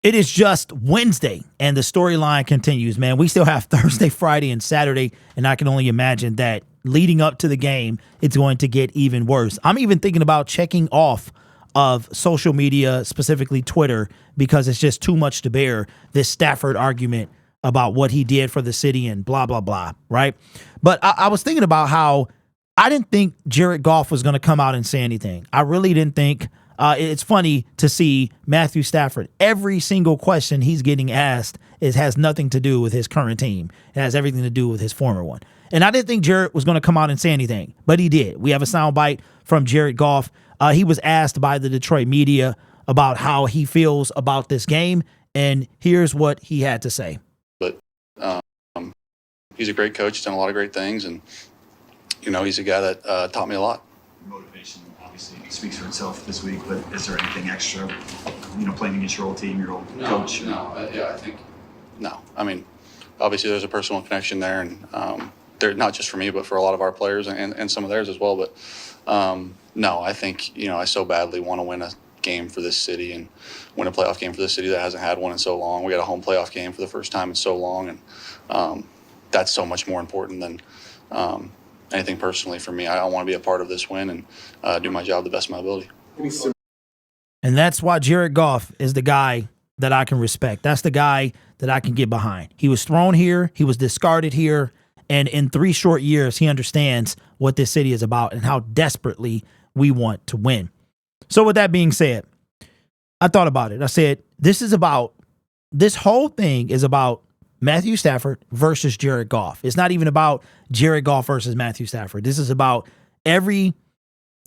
It is just Wednesday, and the storyline continues, man. We still have Thursday, Friday, and Saturday, and I can only imagine that leading up to the game, it's going to get even worse. I'm even thinking about checking off of social media, specifically Twitter, because it's just too much to bear, this Stafford argument about what he did for the city and blah, blah, blah, right? But I was thinking about how I didn't think Jared Goff was going to come out and say anything. I really didn't think. It's funny to see Matthew Stafford. Every single question he's getting asked has nothing to do with his current team. It has everything to do with his former one. And I didn't think Jared was going to come out and say anything, but he did. We have a soundbite from Jared Goff. He was asked by the Detroit media about how he feels about this game, and here's what he had to say. But he's a great coach. He's done a lot of great things, and he's a guy that taught me a lot. Motivation obviously speaks for itself this week, but is there anything extra, playing against your old team, your old coach? I think no. I mean, obviously there's a personal connection there, and they're not just for me, but for a lot of our players and some of theirs as well. But no, I think I so badly want to win a game for this city and win a playoff game for this city that hasn't had one in so long. We got a home playoff game for the first time in so long, and that's so much more important than anything personally for me. I want to be a part of this win and do my job the best of my ability. And that's why Jared Goff is the guy that I can respect. That's the guy that I can get behind. He was thrown here. He was discarded here. And in 3 short years, he understands what this city is about and how desperately we want to win. So with that being said, I thought about it. I said, this whole thing is about Matthew Stafford versus Jared Goff. It's not even about Jared Goff versus Matthew Stafford. This is about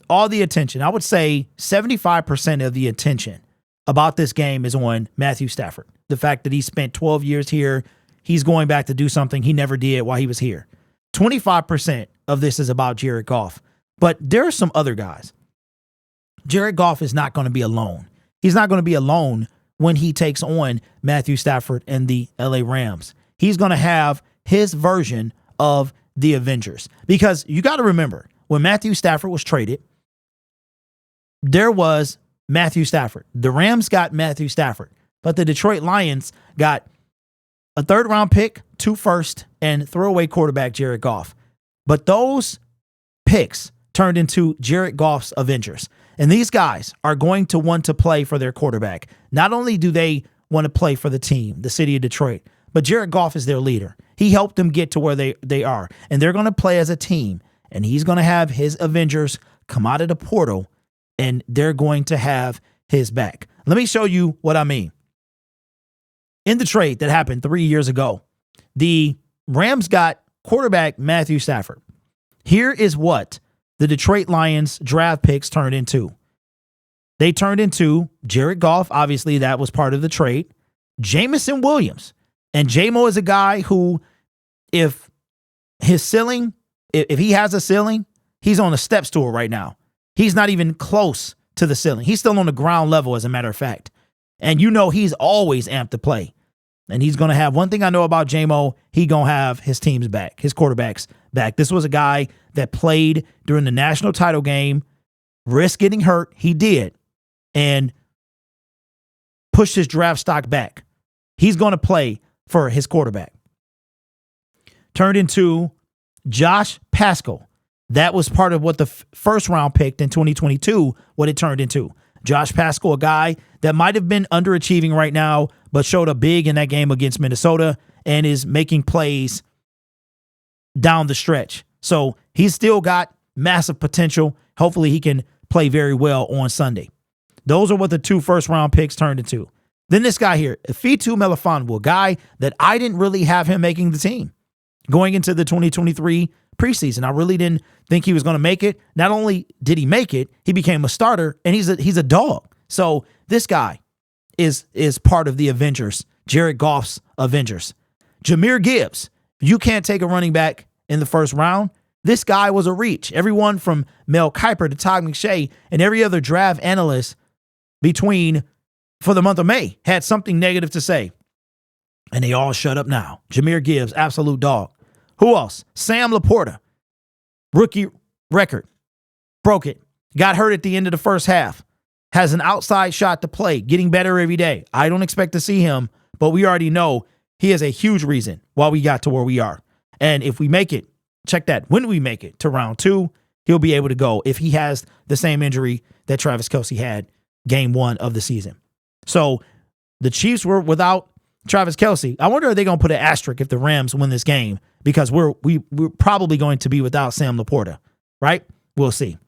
all the attention. I would say 75% of the attention about this game is on Matthew Stafford. The fact that he spent 12 years here, he's going back to do something he never did while he was here. 25% of this is about Jared Goff. But there are some other guys. Jared Goff is not going to be alone. He's not going to be alone when he takes on Matthew Stafford and the LA Rams. He's going to have his version of the Avengers. Because you got to remember, when Matthew Stafford was traded, there was Matthew Stafford. The Rams got Matthew Stafford, but the Detroit Lions got a 3rd-round pick, 2 firsts, and throwaway quarterback Jared Goff. But those picks turned into Jared Goff's Avengers. And these guys are going to want to play for their quarterback. Not only do they want to play for the team, the city of Detroit, but Jared Goff is their leader. He helped them get to where they are. And they're going to play as a team. And he's going to have his Avengers come out of the portal, and they're going to have his back. Let me show you what I mean. In the trade that happened 3 years ago, the Rams got quarterback Matthew Stafford. Here is what the Detroit Lions draft picks turned into. They turned into Jared Goff. Obviously, that was part of the trade. Jameson Williams. And J-Mo is a guy who, if his ceiling, if he has a ceiling, he's on a step stool right now. He's not even close to the ceiling. He's still on the ground level, as a matter of fact. And he's always amped to play. And he's going to have, one thing I know about J-Mo, he going to have his team's back, his quarterback's back. This was a guy that played during the national title game, risked getting hurt. He did. And pushed his draft stock back. He's going to play for his quarterback. Turned into Josh Paschal. That was part of what the first round picked in 2022, what it turned into. Josh Paschal, a guy that might have been underachieving right now, but showed up big in that game against Minnesota and is making plays down the stretch. So he's still got massive potential. Hopefully he can play very well on Sunday. Those are what the 2 first-round picks turned into. Then this guy here, Fitu Melifonwu, a guy that I didn't really have him making the team going into the 2023 preseason. I really didn't think he was going to make it. Not only did he make it, he became a starter, and he's a dog. So this guy is part of the Avengers, Jared Goff's Avengers. Jahmyr Gibbs, you can't take a running back in the first round. This guy was a reach. Everyone from Mel Kiper to Todd McShay and every other draft analyst for the month of May had something negative to say. And they all shut up now. Jahmyr Gibbs, absolute dog. Who else? Sam Laporta, rookie record, broke it, got hurt at the end of the first half, has an outside shot to play, getting better every day. I don't expect to see him, but we already know he is a huge reason why we got to where we are. And if we make it, check that, when we make it to round 2, he'll be able to go if he has the same injury that Travis Kelce had game 1 of the season. So the Chiefs were without Travis Kelce. I wonder if they're going to put an asterisk if the Rams win this game, because we're probably going to be without Sam Laporta, right? We'll see.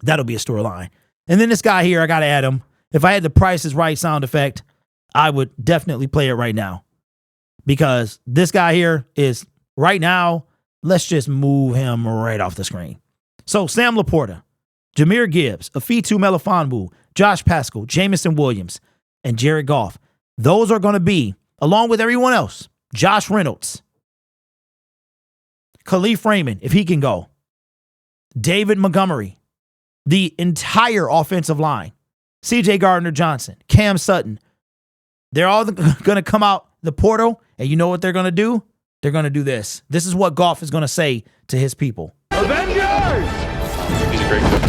That'll be a storyline. And then this guy here, I got to add him. If I had the Price is Right sound effect, I would definitely play it right now, because this guy here is right now. Let's just move him right off the screen. So Sam Laporta, Jahmyr Gibbs, Afitu Melifonwu, Josh Paschal, Jamison Williams, and Jared Goff. Those are going to be, along with everyone else, Josh Reynolds, Khalif Raymond, if he can go, David Montgomery, the entire offensive line, CJ Gardner-Johnson, Cam Sutton. They're all going to come out the portal, and you know what they're going to do? They're going to do this. This is what Goff is going to say to his people. Avengers! He's a great coach.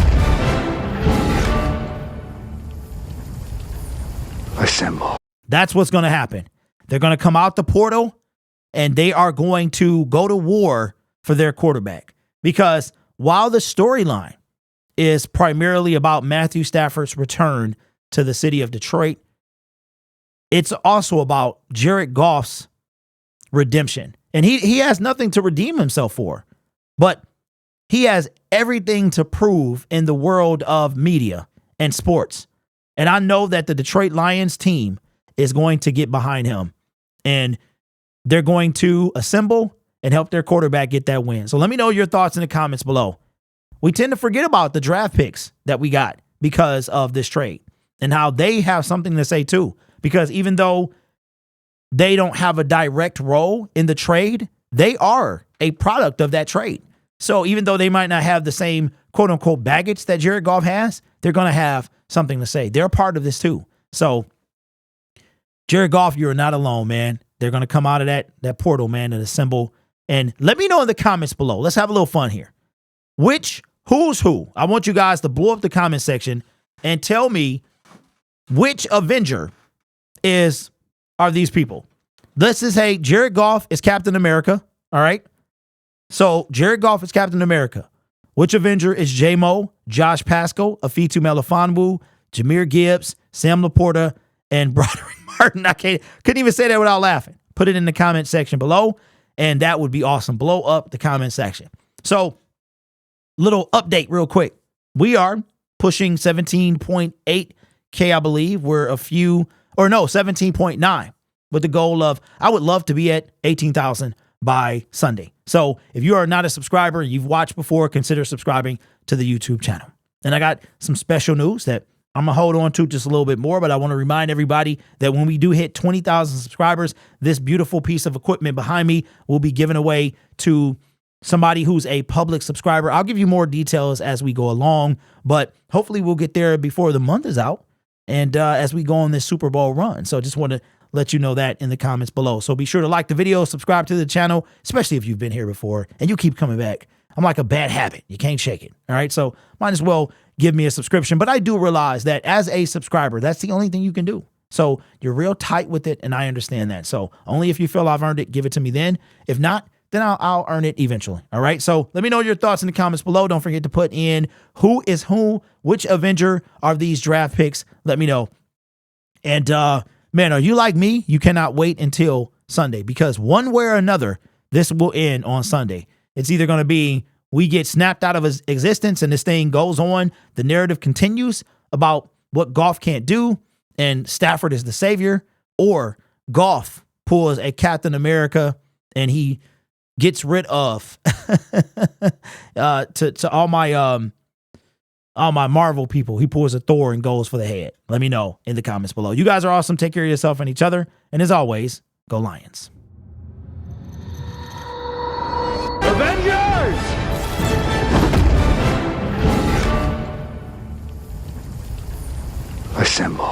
Assemble. That's what's going to happen. They're going to come out the portal, and they are going to go to war for their quarterback. Because while the storyline is primarily about Matthew Stafford's return to the city of Detroit, it's also about Jared Goff's redemption. And he has nothing to redeem himself for, but he has everything to prove in the world of media and sports. And I know that the Detroit Lions team is going to get behind him, and they're going to assemble and help their quarterback get that win. So let me know your thoughts in the comments below. We tend to forget about the draft picks that we got because of this trade, and how they have something to say too. Because even though they don't have a direct role in the trade, they are a product of that trade. So even though they might not have the same quote unquote baggage that Jared Goff has, they're going to have something to say. They're a part of this too. So Jared Goff, you're not alone, man. They're going to come out of that portal, man, and assemble. And let me know in the comments below. Let's have a little fun here. Who's who? I want you guys to blow up the comment section and tell me which Avenger are these people. This is, hey, Jared Goff is Captain America. All right. So Jared Goff is Captain America. Which Avenger is J-Mo, Josh Paschal, Afitu Melifonwu, Jahmyr Gibbs, Sam Laporta, and Broderick Martin? I couldn't even say that without laughing. Put it in the comment section below, and that would be awesome. Blow up the comment section. So, little update real quick. We are pushing 17.8K, I believe. We're 17.9, with the goal of, I would love to be at 18,000 by Sunday. So if you are not a subscriber and you've watched before, consider subscribing to the YouTube channel. And I got some special news that I'm going to hold on to just a little bit more, but I want to remind everybody that when we do hit 20,000 subscribers, this beautiful piece of equipment behind me will be given away to somebody who's a public subscriber. I'll give you more details as we go along, but hopefully we'll get there before the month is out and as we go on this Super Bowl run. So just want to let you know that in the comments below. So be sure to like the video, subscribe to the channel, especially if you've been here before and you keep coming back. I'm like a bad habit. You can't shake it. All right. So might as well give me a subscription. But I do realize that as a subscriber, that's the only thing you can do. So you're real tight with it. And I understand that. So only if you feel I've earned it, give it to me then. If not, then I'll earn it eventually. All right. So let me know your thoughts in the comments below. Don't forget to put in who is who, which Avenger are these draft picks. Let me know. And, man, are you like me? You cannot wait until Sunday, because one way or another, this will end on Sunday. It's either going to be we get snapped out of existence and this thing goes on. The narrative continues about what Goff can't do and Stafford is the savior, or Goff pulls a Captain America and he gets rid of to all my Marvel people. He pulls a Thor and goes for the head. Let me know in the comments below. You guys are awesome. Take care of yourself and each other. And as always, go Lions. Avengers! Assemble.